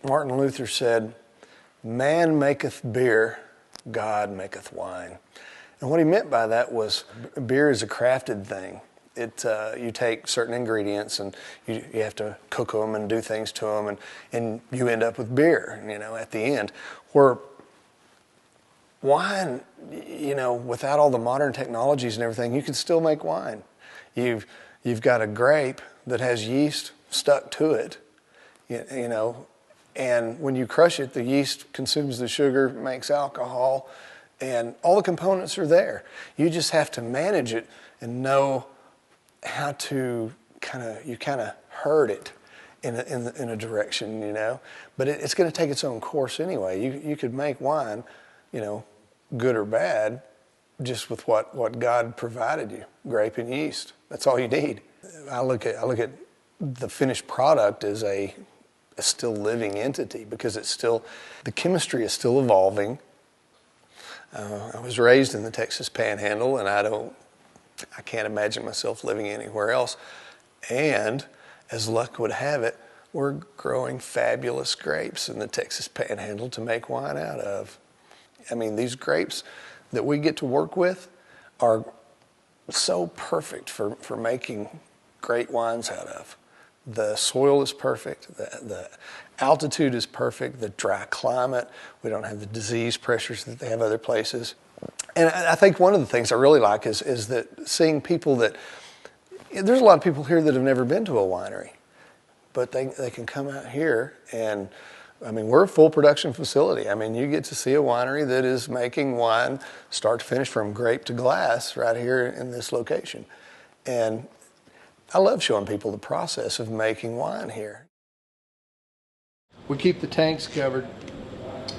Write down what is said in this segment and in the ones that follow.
Martin Luther said, "Man maketh beer, God maketh wine." And what he meant by that was beer is a crafted thing. You take certain ingredients and you have to cook them and do things to them, and you end up with beer, at the end. Where wine, without all the modern technologies and everything, you can still make wine. You've got a grape that has yeast stuck to it, and when you crush it, the yeast consumes the sugar, makes alcohol, and all the components are there. You just have to manage it and know how to kind of herd it in a direction, But it's going to take its own course anyway. You could make wine, good or bad, just with what God provided you, grape and yeast. That's all you need. I look at the finished product as a still living entity, because the chemistry is still evolving. I was raised in the Texas Panhandle, and I can't imagine myself living anywhere else. And as luck would have it, we're growing fabulous grapes in the Texas Panhandle to make wine out of. I mean, these grapes that we get to work with are so perfect for making great wines out of. The soil is perfect, the altitude is perfect, the dry climate, we don't have the disease pressures that they have other places. And I think one of the things I really like is that seeing people there's a lot of people here that have never been to a winery, but they can come out here and, we're a full production facility. You get to see a winery that is making wine start to finish from grape to glass right here in this location. And I love showing people the process of making wine here. We keep the tanks covered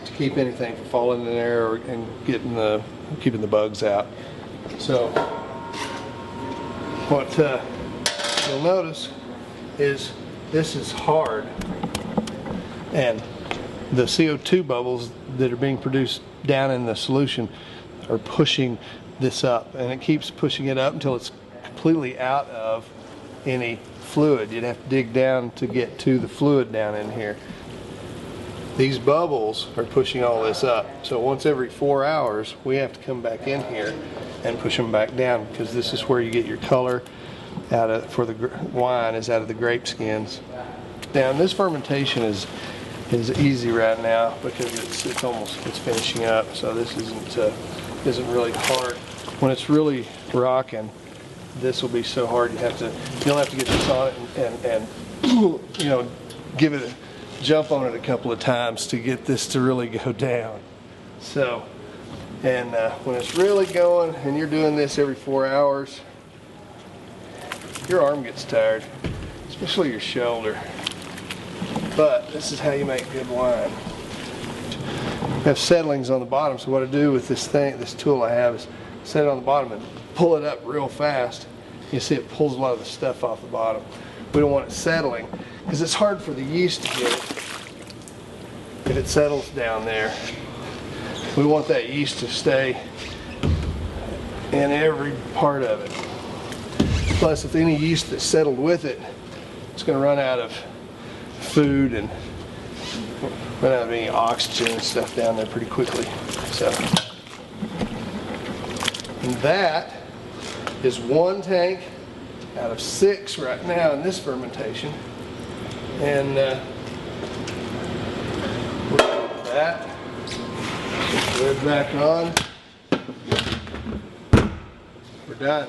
to keep anything from falling in there and keeping the bugs out. So what you'll notice is this is hard, and the CO2 bubbles that are being produced down in the solution are pushing this up, and it keeps pushing it up until it's completely out of any fluid. You'd have to dig down to get to the fluid down in here. These bubbles are pushing all this up, so once every 4 hours we have to come back in here and push them back down, because this is where you get your color for the wine is out of the grape skins. Now this fermentation is easy right now because it's finishing up, so this isn't really hard. When it's really rocking, this will be so hard you'll have to get this on it and give it jump on it a couple of times to get this to really go down. So, and when it's really going and you're doing this every 4 hours, your arm gets tired, especially your shoulder. But this is how you make good wine. I have settlings on the bottom, so what I do with this tool I have is set it on the bottom and pull it up real fast. You see it pulls a lot of the stuff off the bottom. We don't want it settling because it's hard for the yeast to get it if it settles down there. We want that yeast to stay in every part of it. Plus, if any yeast that's settled with it, it's going to run out of food and run out of any oxygen and stuff down there pretty quickly. So, and that is 1 tank out of 6 right now in this fermentation. And we'll put that, put the lid back on. We're done.